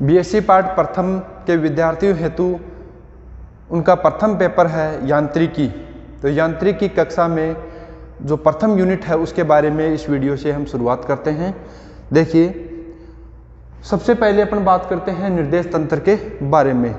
BSc part प्रथम के विद्यार्थियों हेतु उनका प्रथम पेपर है यांत्रिकी। तो यांत्रिकी कक्षा में जो प्रथम यूनिट है उसके बारे में इस वीडियो से हम शुरुआत करते हैं। देखिए, सबसे पहले अपन बात करते हैं निर्देश तंत्र के बारे में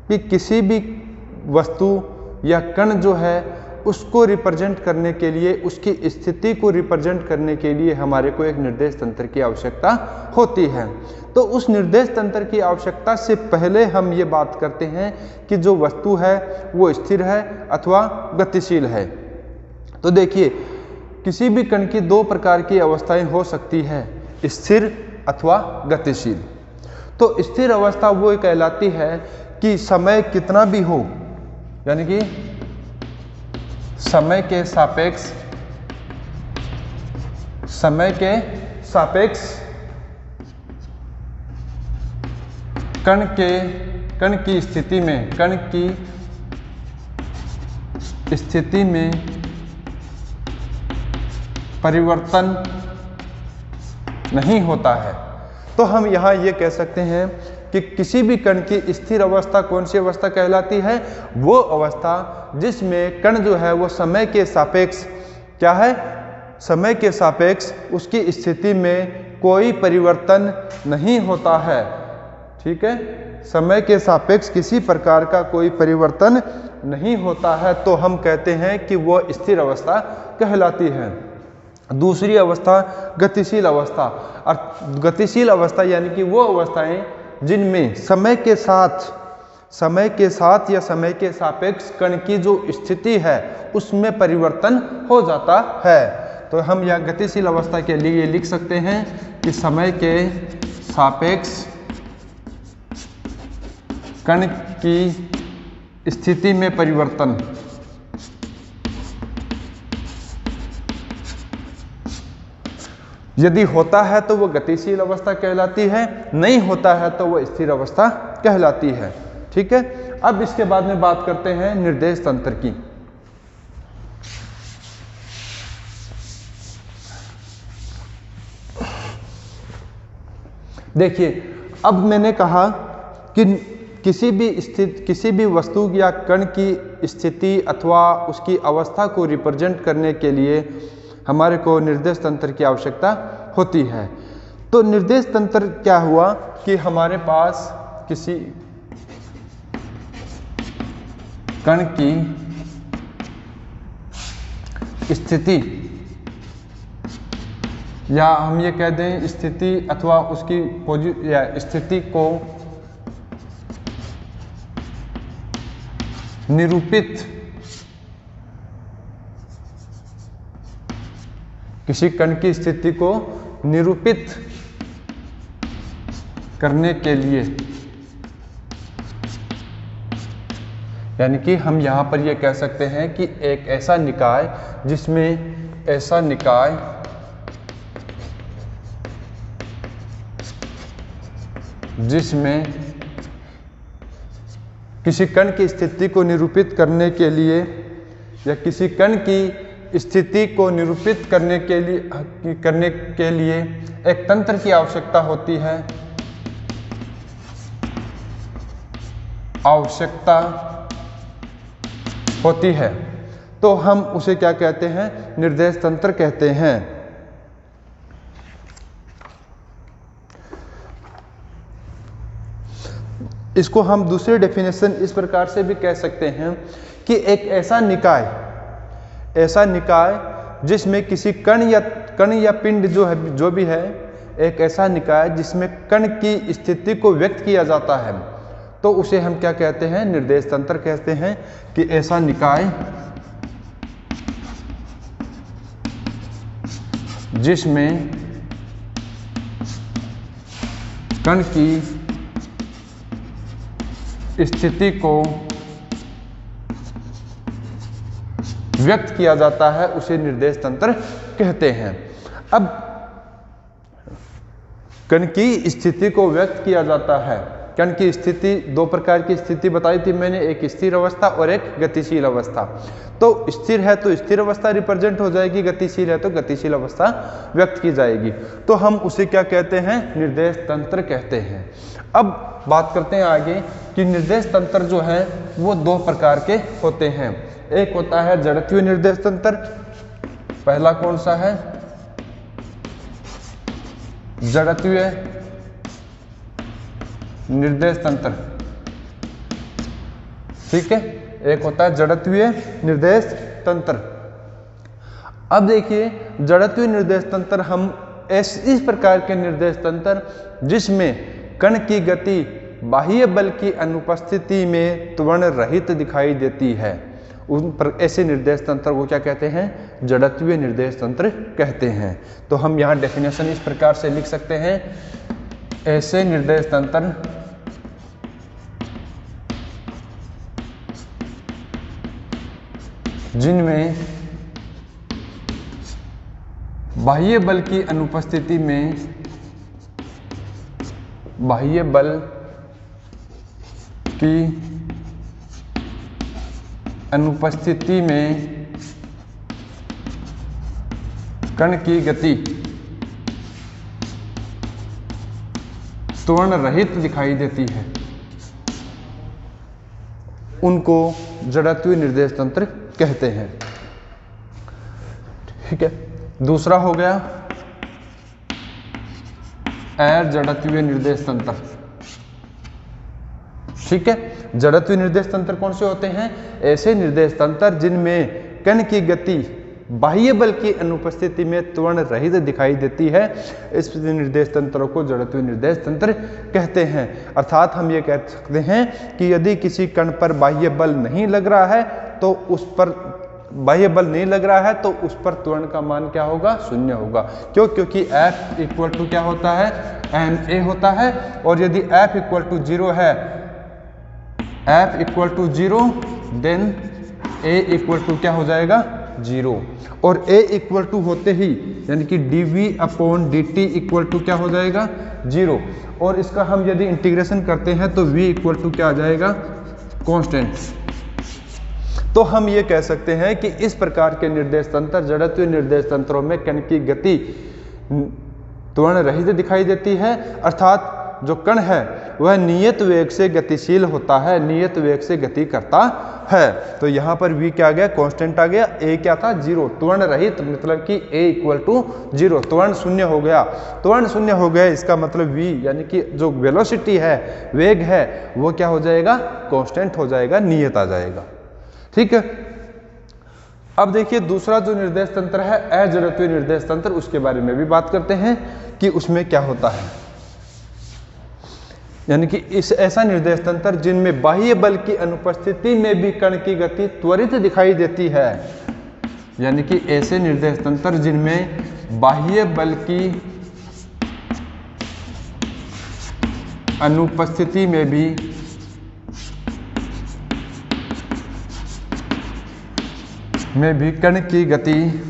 कि किसी भी वस्तु या कण जो है उसको रिप्रेजेंट करने के लिए, उसकी स्थिति को रिप्रेजेंट करने के लिए हमारे को एक निर्देश तंत्र की आवश्यकता होती है। तो उस निर्देश तंत्र की आवश्यकता से पहले हम ये बात करते हैं कि जो वस्तु है वो स्थिर है अथवा गतिशील है। तो देखिए, किसी भी कण की दो प्रकार की अवस्थाएं हो सकती है, स्थिर अथवा गतिशील। तो स्थिर अवस्था वो कहलाती है कि समय कितना भी हो, यानी कि समय के सापेक्ष कण की स्थिति में परिवर्तन नहीं होता है। तो हम यहाँ ये कह सकते हैं कि किसी भी कण की स्थिर अवस्था कौन सी अवस्था कहलाती है? वो अवस्था जिसमें कण जो है वो समय के सापेक्ष क्या है, समय के सापेक्ष उसकी स्थिति में कोई परिवर्तन नहीं होता है। ठीक है, समय के सापेक्ष किसी प्रकार का कोई परिवर्तन नहीं होता है, तो हम कहते हैं कि वो स्थिर अवस्था कहलाती है। दूसरी अवस्था गतिशील अवस्था। और गतिशील अवस्था यानी कि वो अवस्थाएं जिनमें समय के साथ या समय के सापेक्ष कण की जो स्थिति है उसमें परिवर्तन हो जाता है। तो हम यह गतिशील अवस्था के लिए लिख सकते हैं कि समय के सापेक्ष कण की स्थिति में परिवर्तन यदि होता है तो वो गतिशील अवस्था कहलाती है, नहीं होता है तो वो स्थिर अवस्था कहलाती है। ठीक है, अब इसके बाद में बात करते हैं निर्देश तंत्र की। देखिए, अब मैंने कहा कि किसी भी वस्तु या कण की स्थिति अथवा उसकी अवस्था को रिप्रेजेंट करने के लिए हमारे को निर्देश तंत्र की आवश्यकता होती है। तो निर्देश तंत्र क्या हुआ कि हमारे पास किसी कण की स्थिति या हम ये कह दें स्थिति अथवा उसकी या स्थिति को निरूपित, किसी कण की स्थिति को निरूपित करने के लिए, यानी कि हम यहां पर यह कह सकते हैं कि एक ऐसा निकाय जिसमें किसी कण की स्थिति को निरूपित करने के लिए या किसी कण की स्थिति को निरूपित करने के लिए एक तंत्र की आवश्यकता होती है, तो हम उसे क्या कहते हैं? निर्देश तंत्र कहते हैं। इसको हम दूसरे डेफिनेशन इस प्रकार से भी कह सकते हैं कि एक ऐसा निकाय जिसमें किसी कण या पिंड जो भी है, एक ऐसा निकाय जिसमें कण की स्थिति को व्यक्त किया जाता है, तो उसे हम क्या कहते हैं? निर्देश तंत्र कहते हैं। कि ऐसा निकाय जिसमें कण की स्थिति को व्यक्त किया जाता है उसे निर्देश तंत्र कहते हैं। अब कण की स्थिति को व्यक्त किया जाता है कण की स्थिति, दो प्रकार की स्थिति बताई थी मैंने, एक स्थिर अवस्था और एक गतिशील अवस्था। तो स्थिर है तो स्थिर अवस्था रिप्रेजेंट हो जाएगी, गतिशील है तो गतिशील अवस्था व्यक्त की जाएगी। तो हम उसे क्या कहते हैं, निर्देश तंत्र कहते हैं। अब बात करते हैं आगे कि निर्देश तंत्र जो है वो दो प्रकार के होते हैं। एक होता है जड़त्वीय निर्देश तंत्र, पहला कौन सा है, जड़त्वीय निर्देश तंत्र, ठीक है, एक होता है जड़त्वीय निर्देश तंत्र। अब देखिए जड़त्वीय निर्देश तंत्र हम इस प्रकार के निर्देश तंत्र जिसमें कण की गति बाह्य बल की अनुपस्थिति में त्वरण रहित दिखाई देती है, उन पर ऐसे निर्देश तंत्र को क्या कहते हैं, जड़त्वीय निर्देश तंत्र कहते हैं। तो हम यहाँ डेफिनेशन इस प्रकार से लिख सकते हैं, ऐसे निर्देश तंत्र जिनमें बाह्य बल की अनुपस्थिति में, बाह्य बल की अनुपस्थिति में कण की गति त्वरण रहित दिखाई देती है, उनको जड़त्वीय निर्देश तंत्र कहते हैं। ठीक है, दूसरा हो गया जड़त्वीय निर्देश तंत्र। ठीक है, जड़त्वीय निर्देश तंत्र कौन से होते हैं, ऐसे निर्देश तंत्र जिनमें कण की गति बाह्य बल की अनुपस्थिति में त्वरण रहित दिखाई देती है, इस निर्देश तंत्रों को जड़त्वीय निर्देश तंत्र कहते हैं। अर्थात हम ये कह सकते हैं कि यदि किसी कण पर बाह्य बल नहीं लग रहा है तो उस पर बाह्य बल नहीं लग रहा है तो उस पर त्वरण का मान क्या होगा, शून्य होगा। क्यों, क्योंकि F इक्वल टू क्या होता है, ma होता है, और यदि F इक्वल टू 0 है, F equal to 0 then A equal to क्या हो जाएगा, 0, और A इक्वल टू होते ही यानी कि dV upon dt equal to क्या हो जाएगा, 0, और इसका हम यदि इंटीग्रेशन करते हैं तो V इक्वल टू क्या आ जाएगा, कांस्टेंट। तो हम ये कह सकते हैं कि इस प्रकार के निर्देश तंत्र जड़त्वीय निर्देश तंत्रों में कण की गति त्वरण रहित दिखाई देती है, अर्थात जो कण है वह नियत वेग से गतिशील होता है, नियत वेग से गति करता है। तो यहाँ पर v क्या आ गया, कांस्टेंट आ गया, a क्या था, 0, त्वरण रहित मतलब कि a इक्वल टू 0, त्वरण शून्य हो गया। त्वरण शून्य हो गया इसका मतलब v यानी कि जो वेलोसिटी है, वेग है, वो क्या हो जाएगा, कांस्टेंट हो जाएगा, नियत आ जाएगा। ठीक है, अब देखिए दूसरा जो निर्देश तंत्र है अजड़त्वीय निर्देश तंत्र, उसके बारे में भी बात करते हैं कि उसमें क्या होता है। यानी कि इस ऐसा निर्देश तंत्र जिनमें बाह्य बल की अनुपस्थिति में भी कण की गति त्वरित दिखाई देती है, यानी कि ऐसे निर्देश तंत्र जिनमें बाह्य बल की अनुपस्थिति में भी कण की गति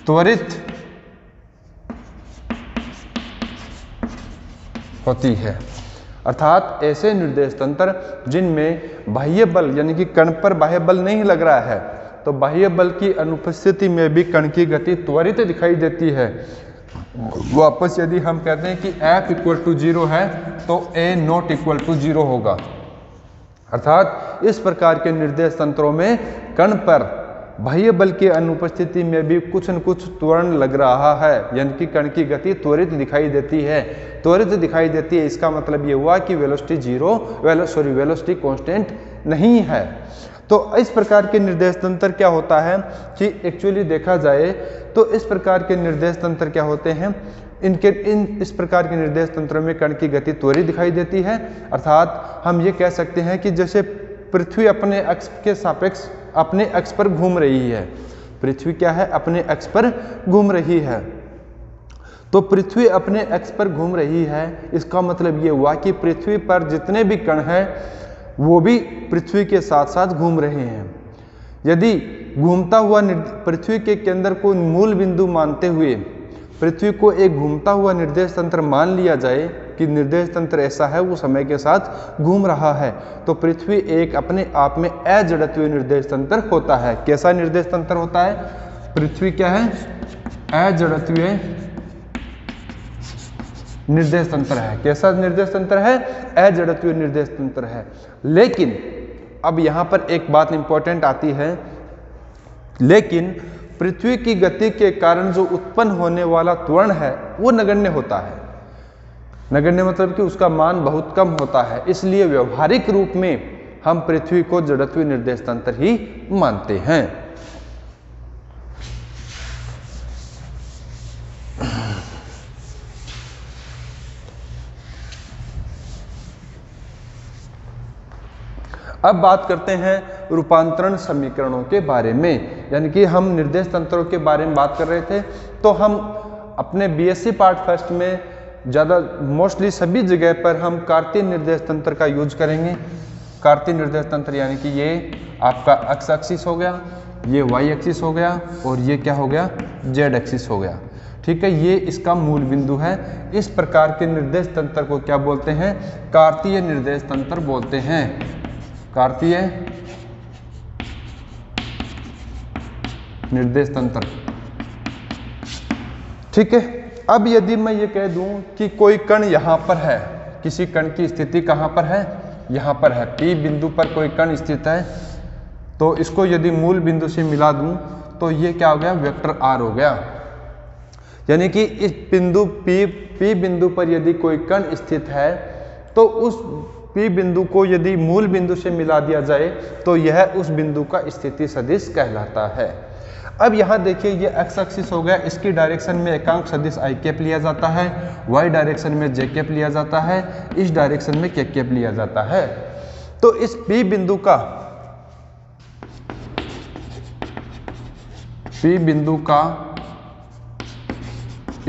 त्वरित होती है, अर्थात ऐसे निर्देश तंत्र जिनमें बाह्य बल यानी कि कण पर बाह्य बल नहीं लग रहा है तो बाह्य बल की अनुपस्थिति में भी कण की गति त्वरित दिखाई देती है। वापस यदि हम कहते हैं कि F इक्वल टू 0 है तो A नॉट इक्वल टू 0 होगा, अर्थात इस प्रकार के निर्देश तंत्रों में कण पर बाह्य बल की अनुपस्थिति में भी कुछ न कुछ त्वरण लग रहा है, यानी कि कण की गति त्वरित दिखाई देती है, त्वरित दिखाई देती है। इसका मतलब ये हुआ कि वेलोसिटी वेलोसिटी कांस्टेंट नहीं है। तो इस प्रकार के निर्देश तंत्र क्या होता है कि एक्चुअली देखा जाए तो इस प्रकार के निर्देश तंत्र क्या होते हैं, इस प्रकार के निर्देश तंत्र में कण की गति त्वरित दिखाई देती है, अर्थात हम ये कह सकते हैं कि जैसे पृथ्वी अपने अक्ष के सापेक्ष अपने अक्ष पर घूम रही है, पृथ्वी क्या है, अपने अक्ष पर घूम रही है, तो पृथ्वी अपने अक्ष पर घूम रही है, इसका मतलब ये हुआ कि पृथ्वी पर जितने भी कण हैं वो भी पृथ्वी के साथ साथ घूम रहे हैं। यदि घूमता हुआ पृथ्वी के केंद्र को मूल बिंदु मानते हुए पृथ्वी को एक घूमता हुआ निर्देश तंत्र मान लिया जाए कि निर्देश तंत्र ऐसा है, वो समय के साथ घूम रहा है, तो पृथ्वी एक अपने आप में अजड़त्वीय निर्देश तंत्र होता है। कैसा निर्देश तंत्र होता है? पृथ्वी क्या है? अजड़त्वीय निर्देश तंत्र है। कैसा निर्देश तंत्र है? अजड़त्वीय निर्देश तंत्र है। लेकिन अब यहां पर एक बात इंपॉर्टेंट आती है, लेकिन पृथ्वी की गति के कारण जो उत्पन्न होने वाला त्वरण है वो नगण्य होता है। नगण्य मतलब कि उसका मान बहुत कम होता है, इसलिए व्यवहारिक रूप में हम पृथ्वी को जड़त्वीय निर्देश तंत्र ही मानते हैं। अब बात करते हैं रूपांतरण समीकरणों के बारे में, यानी कि हम निर्देश तंत्रों के बारे में बात कर रहे थे, तो हम अपने बीएससी पार्ट फर्स्ट में ज़्यादा मोस्टली सभी जगह पर हम कार्तीय निर्देश तंत्र का यूज करेंगे। कार्तीय निर्देश तंत्र यानी कि ये आपका एक्स एक्सिस हो गया, ये वाई एक्सिस हो गया और ये क्या हो गया? जेड एक्सिस हो गया। ठीक है, ये इसका मूल बिंदु है। इस प्रकार के निर्देश तंत्र को क्या बोलते हैं? कार्तीय निर्देश तंत्र बोलते हैं। कार्तीय निर्देश तंत्र। ठीक है, अब यदि मैं ये कह दूं कि कोई कण यहां पर है, किसी कण की स्थिति कहां पर है? यहां पर है, P बिंदु पर कोई कण स्थित है, तो इसको यदि मूल बिंदु से मिला दूं तो ये क्या हो गया? वेक्टर R हो गया। यानी कि इस बिंदु P बिंदु पर यदि कोई कण स्थित है तो उस P बिंदु को यदि मूल बिंदु से मिला दिया जाए तो यह उस बिंदु का स्थिति सदिश कहलाता है। अब यहाँ देखिए, ये एक्स एक्सिस हो गया, इसकी डायरेक्शन में एकांक सदिश आई कैप लिया जाता है, वाई डायरेक्शन में जे कैप लिया जाता है, इस डायरेक्शन में के कैप लिया जाता है। तो इस P बिंदु का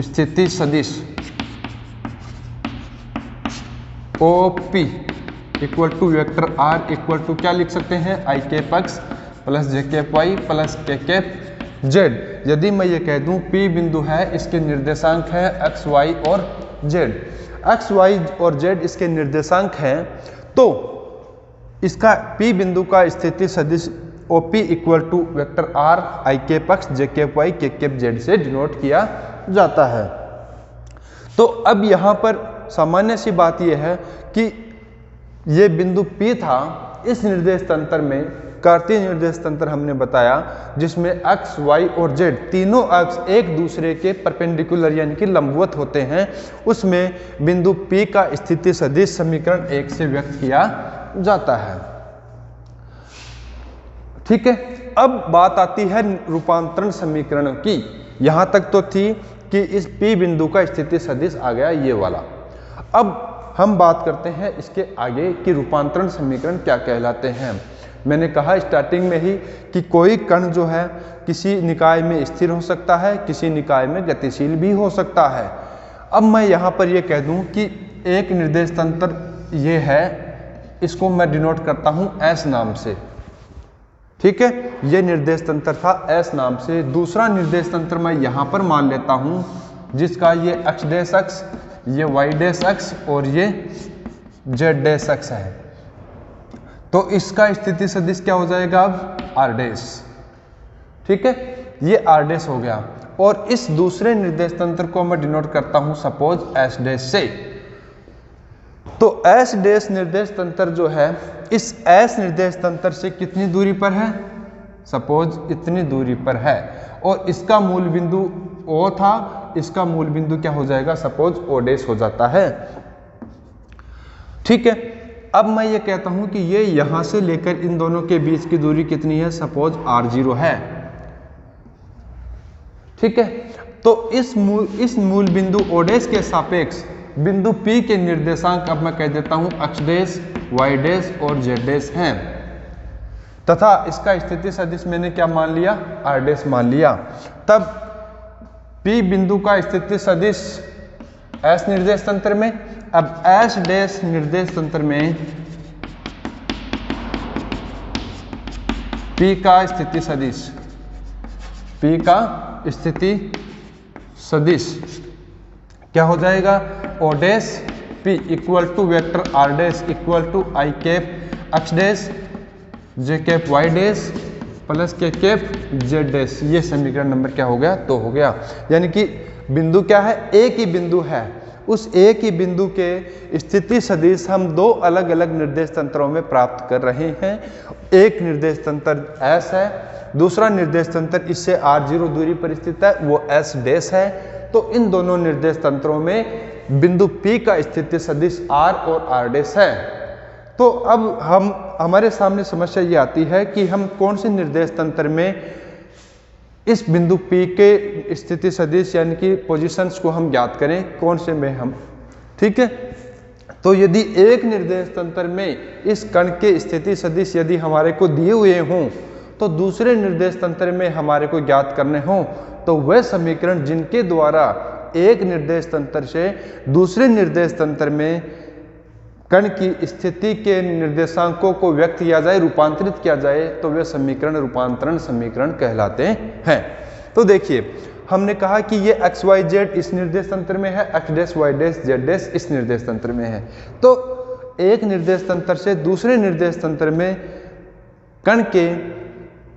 स्थिति सदिश OP equal to vector R equal to क्या लिख सकते हैं? I cap X plus J cap Y plus K cap Z. यदि मैं ये कह दूं P बिंदु है, इसके निर्देशांक है एक्स वाई और जेड, एक्स वाई और जेड इसके निर्देशांक हैं, तो इसका P बिंदु का स्थिति सदिश OP equal to vector R I cap X J cap Y K cap Z से डिनोट किया जाता है। तो अब यहाँ पर सामान्य सी बात यह है कि ये बिंदु P था, इस निर्देश तंत्र में कार्तीय निर्देश तंत्र हमने बताया, जिसमें x, y और z तीनों अक्ष एक दूसरे के परपेंडिकुलर यानी कि लंबवत होते हैं, उसमें बिंदु P का स्थिति सदिश समीकरण 1 से व्यक्त किया जाता है। ठीक है, अब बात आती है रूपांतरण समीकरण की। यहां तक तो थी कि इस P बिंदु का स्थिति सदिश आ गया ये वाला। अब हम बात करते हैं इसके आगे कि रूपांतरण समीकरण क्या कहलाते हैं। मैंने कहा स्टार्टिंग में ही कि कोई कण जो है किसी निकाय में स्थिर हो सकता है, किसी निकाय में गतिशील भी हो सकता है। अब मैं यहाँ पर ये कह दूँ कि एक निर्देश तंत्र ये है, इसको मैं डिनोट करता हूँ S नाम से। ठीक है, ये निर्देश तंत्र था S नाम से। दूसरा निर्देश तंत्र मैं यहाँ पर मान लेता हूँ, जिसका ये x डैश अक्ष, ये y डैश अक्ष और ये z डैश अक्ष है। तो इसका स्थिति सदिश क्या हो जाएगा? अब r डैश। ठीक है, ये r डैश हो गया। और इस दूसरे निर्देश तंत्र को मैं डिनोट करता हूं सपोज s डैश से। तो s डैश निर्देश तंत्र जो है, इस s निर्देश तंत्र से कितनी दूरी पर है? सपोज इतनी दूरी पर है, और इसका मूल बिंदु O था, इसका मूल बिंदु क्या हो जाएगा? सपोज O डैश हो जाता है। ठीक है, अब मैं ये कहता हूं कि ये यहां से लेकर इन दोनों के बीच की दूरी कितनी है? सपोज r0 है। ठीक है, तो इस मूल बिंदु O डैश के सापेक्ष बिंदु P के निर्देशांक अब मैं कह देता हूं x डैश, y डैश और z डैश हैं, तथा इसका स्थिति सदिश मैंने क्या मान लिया? r डैश मान लिया। तब P बिंदु का स्थिति सदिश S निर्देश तंत्र में, अब S डैश निर्देश तंत्र में P का स्थिति सदिश, P का स्थिति सदिश क्या हो जाएगा, O dash P equal to vector R dash equal to I cap X dash J cap Y dash plus K cap Z dash. ये समीकरण नंबर क्या हो गया, 2 हो गया। यानी कि बिंदु क्या है, एक ही बिंदु है, उस एक ही बिंदु के स्थिति सदिश हम 2 अलग अलग निर्देश तंत्रों में प्राप्त कर रहे हैं। एक निर्देश तंत्र S है, दूसरा निर्देश तंत्र इससे r0 दूरी पर स्थित है, वो S डैश है। तो इन दोनों निर्देश तंत्रों में बिंदु P का स्थिति सदिश R और R डैश है। तो अब हमारे सामने समस्या ये आती है कि हम कौन से निर्देश तंत्र में इस बिंदु P के स्थिति सदिश यानी कि पोजीशंस को हम ज्ञात करें, कौन से में हम, ठीक है। तो यदि एक निर्देश तंत्र में इस कण के स्थिति सदिश यदि हमारे को दिए हुए हों, तो दूसरे निर्देश तंत्र में हमारे को ज्ञात करने हों, तो वह समीकरण जिनके द्वारा एक निर्देश तंत्र से दूसरे निर्देश तंत्र में कण की स्थिति के निर्देशांकों को व्यक्त किया जाए, रूपांतरित किया जाए, तो वे समीकरण रूपांतरण समीकरण कहलाते हैं। तो देखिए, हमने कहा कि ये एक्स वाई जेड इस निर्देश तंत्र में है, X dash Y dash Z dash इस निर्देश तंत्र में है। तो एक निर्देश तंत्र से दूसरे निर्देश तंत्र में कण के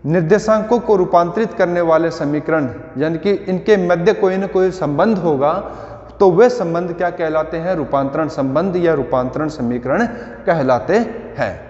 निर्देशांकों को रूपांतरित करने वाले समीकरण यानी कि इनके मध्य कोई न कोई संबंध होगा, तो वे संबंध क्या कहलाते हैं, रूपांतरण संबंध या रूपांतरण समीकरण कहलाते हैं।